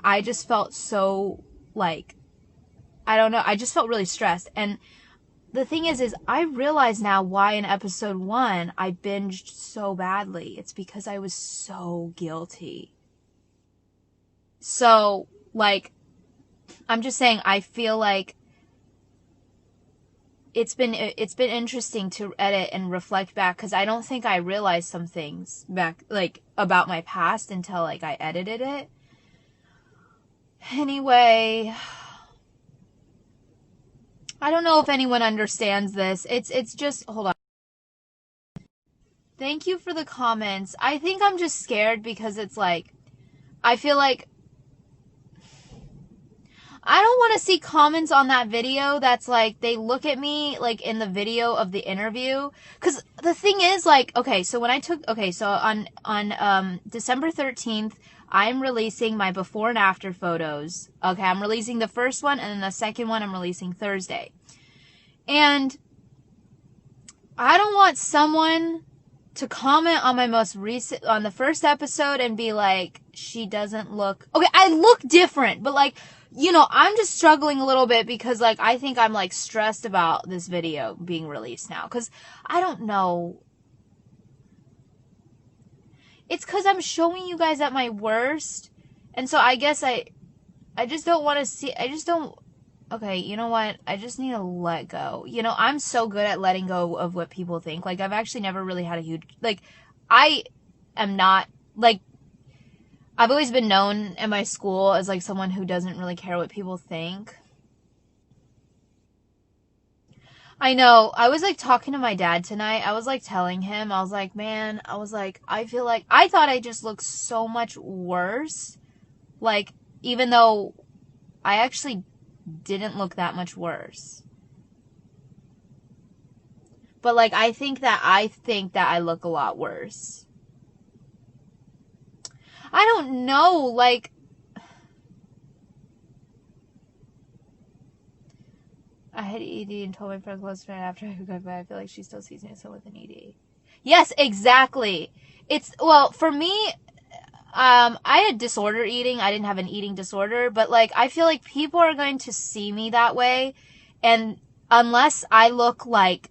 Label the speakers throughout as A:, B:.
A: I just felt so, like, I don't know, I just felt really stressed. And the thing is I realize now why in episode 1 I binged so badly. It's because I was so guilty. So, like, I'm just saying, I feel like it's been interesting to edit and reflect back, because I don't think I realized some things back, like, about my past until, like, I edited it. Anyway, I don't know if anyone understands this. It's just, hold on. Thank you for the comments. I think I'm just scared because it's like, I feel like I don't want to see comments on that video that's like, they look at me like in the video of the interview. Because the thing is, like, okay, so when I took, okay, so on December 13th, I'm releasing my before and after photos. Okay, I'm releasing the first one, and then the second one I'm releasing Thursday. And I don't want someone to comment on my most recent, on the first episode and be like, she doesn't look, okay, I look different, but like, you know, I'm just struggling a little bit because, like, I think I'm, like, stressed about this video being released now. Because I don't know. It's because I'm showing you guys at my worst. And so I guess I just don't want to see, I just don't, okay, you know what? I just need to let go. You know, I'm so good at letting go of what people think. Like, I've actually never really had a huge, like, I am not, like, I've always been known in my school as, like, someone who doesn't really care what people think. I know. I was, like, talking to my dad tonight. I was, like, telling him. I was like, man, I was like, I feel like, I thought I just looked so much worse. Like, even though I actually didn't look that much worse. But, like, I think that I look a lot worse. I don't know, like, I had ED and told my friend close friend after I got back. I feel like she still sees me as someone with an ED. Yes, exactly. It's, well, for me, I had disorder eating. I didn't have an eating disorder, but, like, I feel like people are going to see me that way, and unless I look like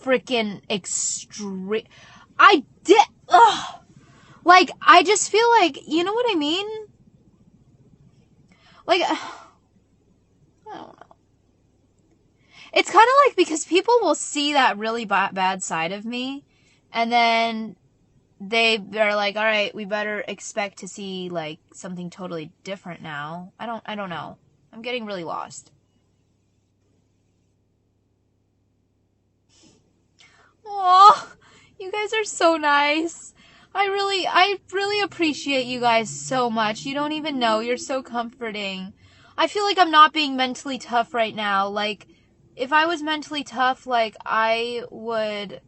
A: freaking extreme, like, I just feel like, you know what I mean? Like, I don't know. It's kind of like, because people will see that really bad side of me, and then they're like, all right, we better expect to see, like, something totally different now. I don't know. I'm getting really lost. Aw, you guys are so nice. I really appreciate you guys so much. You don't even know. You're so comforting. I feel like I'm not being mentally tough right now. Like, if I was mentally tough, like, I worked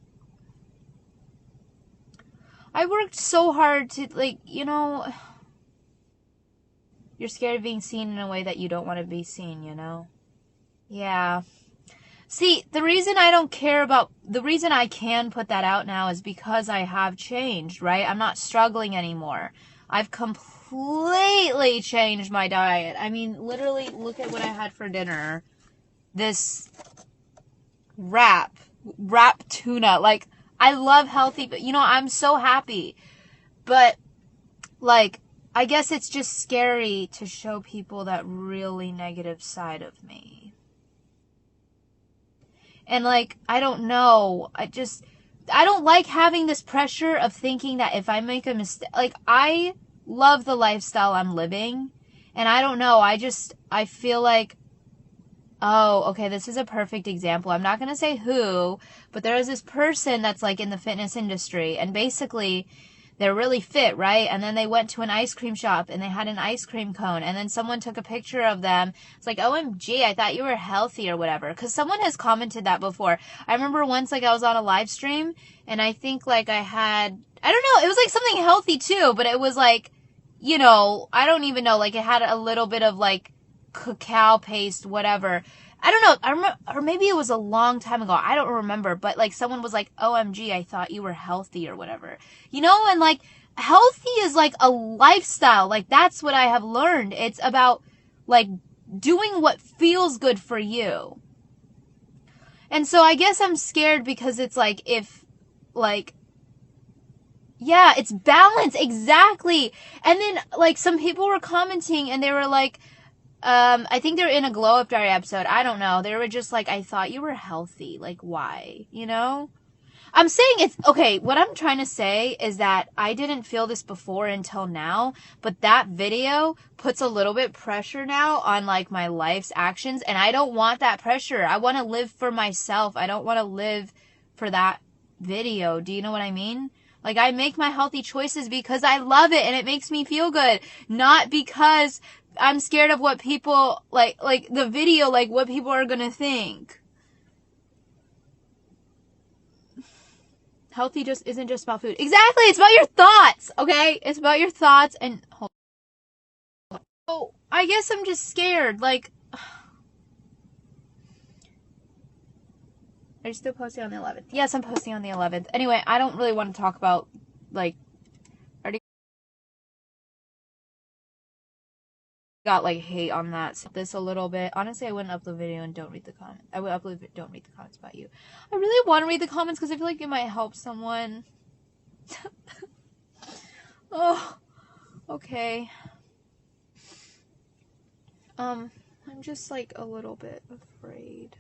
A: so hard to, like, you know, you're scared of being seen in a way that you don't want to be seen, you know? Yeah. See, the reason I can put that out now is because I have changed, right? I'm not struggling anymore. I've completely changed my diet. I mean, literally, look at what I had for dinner. This wrap tuna. Like, I love healthy, but, you know, I'm so happy. But, like, I guess it's just scary to show people that really negative side of me. And, like, I don't know. I don't like having this pressure of thinking that if I make a mistake, like, I love the lifestyle I'm living. And I don't know. I feel like, oh, okay, this is a perfect example. I'm not going to say who, but there is this person that's, like, in the fitness industry. And basically, they're really fit, right? And then they went to an ice cream shop and they had an ice cream cone. And then someone took a picture of them. It's like, OMG, I thought you were healthy or whatever. Because someone has commented that before. I remember once, like, I was on a live stream and I think, like, I don't know, it was, like, something healthy too. But it was, like, you know, I don't even know. Like, it had a little bit of, like, cacao paste, whatever. I don't know. I remember, or maybe it was a long time ago. I don't remember. But, like, someone was like, OMG, I thought you were healthy or whatever. You know, and, like, healthy is like a lifestyle. Like, that's what I have learned. It's about like doing what feels good for you. And so I guess I'm scared because it's like, if like, yeah, it's balance. Exactly. And then like some people were commenting and they were like, I think they're in a glow up diary episode. I don't know. They were just like, I thought you were healthy. Like, why? You know? I'm saying it's okay. What I'm trying to say is that I didn't feel this before until now, but that video puts a little bit pressure now on like my life's actions, and I don't want that pressure. I want to live for myself. I don't want to live for that video. Do you know what I mean? Like, I make my healthy choices because I love it and it makes me feel good, not because I'm scared of what people like the video, like what people are going to think. Healthy just isn't just about food. Exactly. It's about your thoughts. Okay. It's about your thoughts. And oh, I guess I'm just scared. Like, are you still posting on the 11th? Yes, I'm posting on the 11th. Anyway, I don't really want to talk about, like, already got, like, hate on that. So this a little bit. Honestly, I wouldn't upload video and don't read the comments. I would upload don't read the comments about you. I really want to read the comments because I feel like it might help someone. Oh, okay. I'm just, like, a little bit afraid.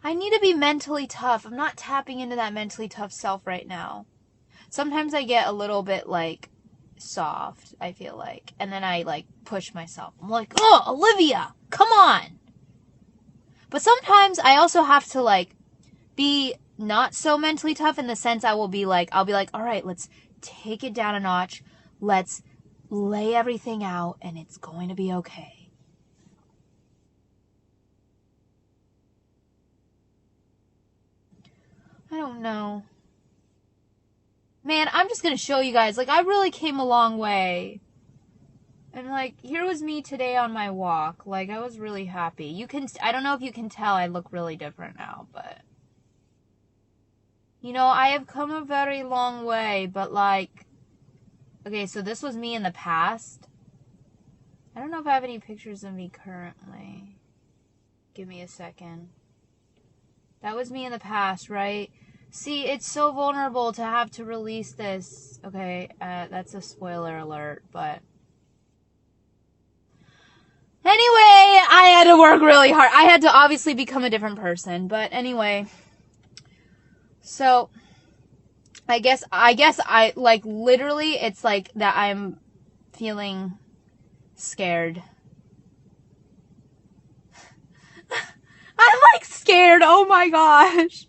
A: I need to be mentally tough. I'm not tapping into that mentally tough self right now. Sometimes I get a little bit, like, soft, I feel like. And then I, like, push myself. I'm like, oh, Alivia, come on. But sometimes I also have to, like, be not so mentally tough in the sense I'll be like, all right, let's take it down a notch. Let's lay everything out and it's going to be okay. I don't know. Man, I'm just going to show you guys. Like, I really came a long way. And, like, here was me today on my walk. Like, I was really happy. I don't know if you can tell I look really different now, but. You know, I have come a very long way, but, like. Okay, so this was me in the past. I don't know if I have any pictures of me currently. Give me a second. That was me in the past, right? See, it's so vulnerable to have to release this. Okay, that's a spoiler alert, but. Anyway, I had to work really hard. I had to obviously become a different person, but anyway. So, I guess I, like, literally, it's like that I'm feeling scared. I'm, like, scared. Oh my gosh.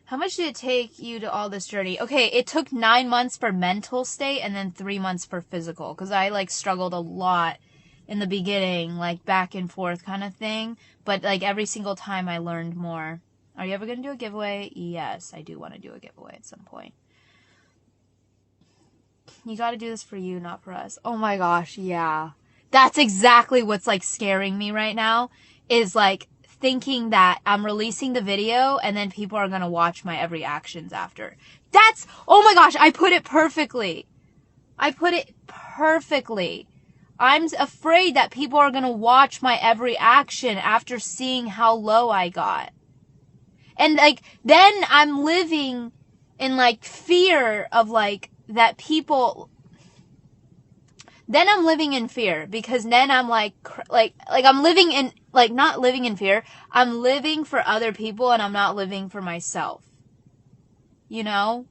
A: How much did it take you to all this journey? Okay, it took 9 months for mental state and then 3 months for physical. Because I, like, struggled a lot in the beginning, like, back and forth kind of thing. But, like, every single time I learned more. Are you ever going to do a giveaway? Yes, I do want to do a giveaway at some point. You got to do this for you, not for us. Oh my gosh, yeah. That's exactly what's, like, scaring me right now. Is, like, thinking that I'm releasing the video and then people are going to watch my every actions after. Oh my gosh, I put it perfectly. I'm afraid that people are going to watch my every action after seeing how low I got. And, like, then I'm living in, like, fear of, like, that people. Then I'm living in fear because then I'm like I'm living in, like, not living in fear. I'm living for other people and I'm not living for myself. You know?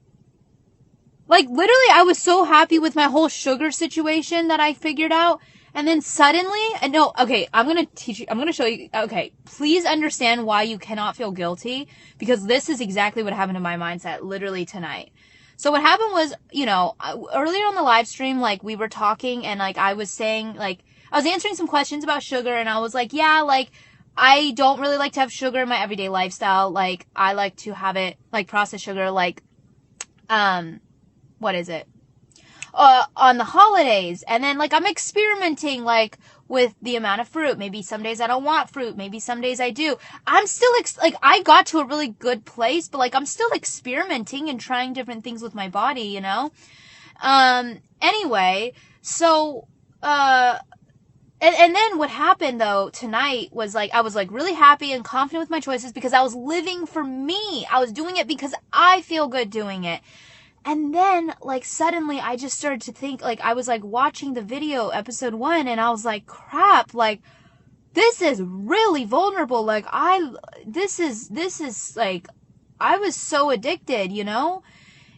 A: Like, literally, I was so happy with my whole sugar situation that I figured out. And then suddenly, and no, okay, I'm going to show you, okay, please understand why you cannot feel guilty, because this is exactly what happened to my mindset literally tonight. So what happened was, you know, earlier on the live stream, like, we were talking and, like, I was saying, like, I was answering some questions about sugar and I was like, yeah, like, I don't really like to have sugar in my everyday lifestyle. Like, I like to have it, like, processed sugar, like, what is it? On the holidays. And then, like, I'm experimenting, like, with the amount of fruit. Maybe some days I don't want fruit. Maybe some days I do. I'm still, like, I got to a really good place, but, like, I'm still experimenting and trying different things with my body, you know? Anyway, so, and then what happened, though, tonight was, like, I was, like, really happy and confident with my choices because I was living for me. I was doing it because I feel good doing it. And then, like, suddenly I just started to think, like, I was, like, watching the video, episode 1, and I was like, crap, like, this is really vulnerable. Like, this is, like, I was so addicted, you know?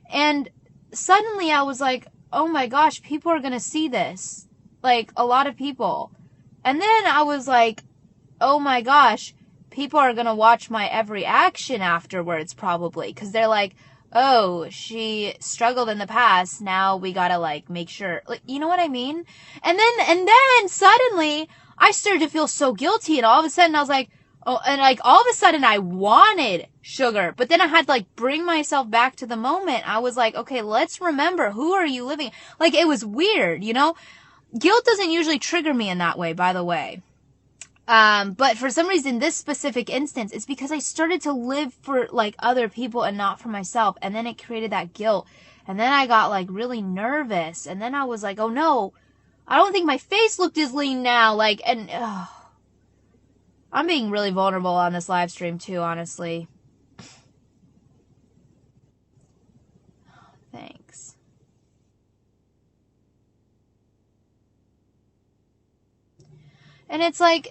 A: And suddenly I was like, oh my gosh, people are gonna see this. Like, a lot of people. And then I was like, oh my gosh, people are gonna watch my every action afterwards, probably. Because they're like, oh, she struggled in the past, now we gotta, like, make sure, like, you know what I mean? And then suddenly, I started to feel so guilty, and all of a sudden I was like, oh, and, like, all of a sudden I wanted sugar, but then I had to, like, bring myself back to the moment. I was like, okay, let's remember, who are you living? Like, it was weird, you know? Guilt doesn't usually trigger me in that way, by the way. But for some reason, this specific instance, it's because I started to live for, like, other people and not for myself. And then it created that guilt. And then I got, like, really nervous. And then I was like, oh no, I don't think my face looked as lean now. Like, and, I'm being really vulnerable on this live stream too, honestly. Thanks. And it's like,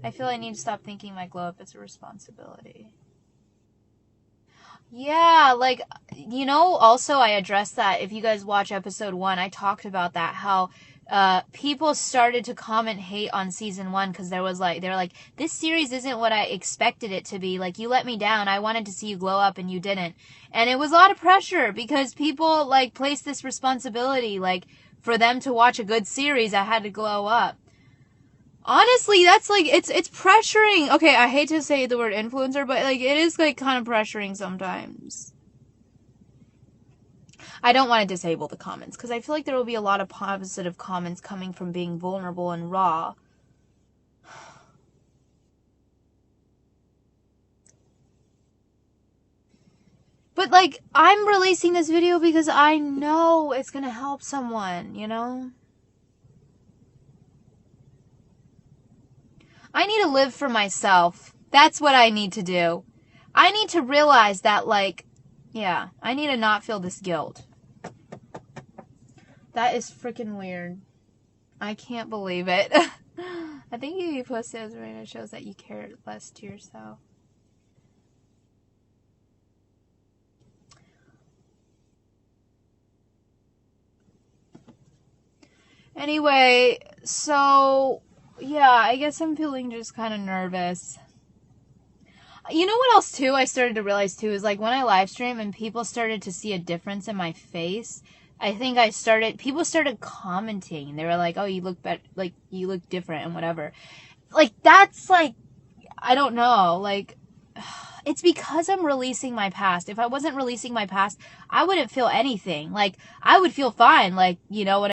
A: I feel I need to stop thinking my glow up is a responsibility. Yeah, like, you know, also I addressed that. If you guys watch episode 1, I talked about that, how people started to comment hate on season 1 because they're like, this series isn't what I expected it to be. Like, you let me down. I wanted to see you glow up and you didn't. And it was a lot of pressure because people, like, placed this responsibility, like, for them to watch a good series, I had to glow up. Honestly, that's, like, it's pressuring. Okay, I hate to say the word influencer, but, like, it is, like, kind of pressuring sometimes. I don't want to disable the comments, because I feel like there will be a lot of positive comments coming from being vulnerable and raw. But, like, I'm releasing this video because I know it's going to help someone, you know? I need to live for myself. That's what I need to do. I need to realize that, like, yeah, I need to not feel this guilt. That is freaking weird. I can't believe it. I think you posted as right, it shows that you care less to yourself. Anyway, so, yeah, I guess I'm feeling just kind of nervous. You know what else, too, I started to realize, too, is, like, when I live stream and people started to see a difference in my face, I think people started commenting. They were like, oh, you look better, like, you look different and whatever. Like, that's, like, I don't know, like, it's because I'm releasing my past. If I wasn't releasing my past, I wouldn't feel anything. Like, I would feel fine, like, you know what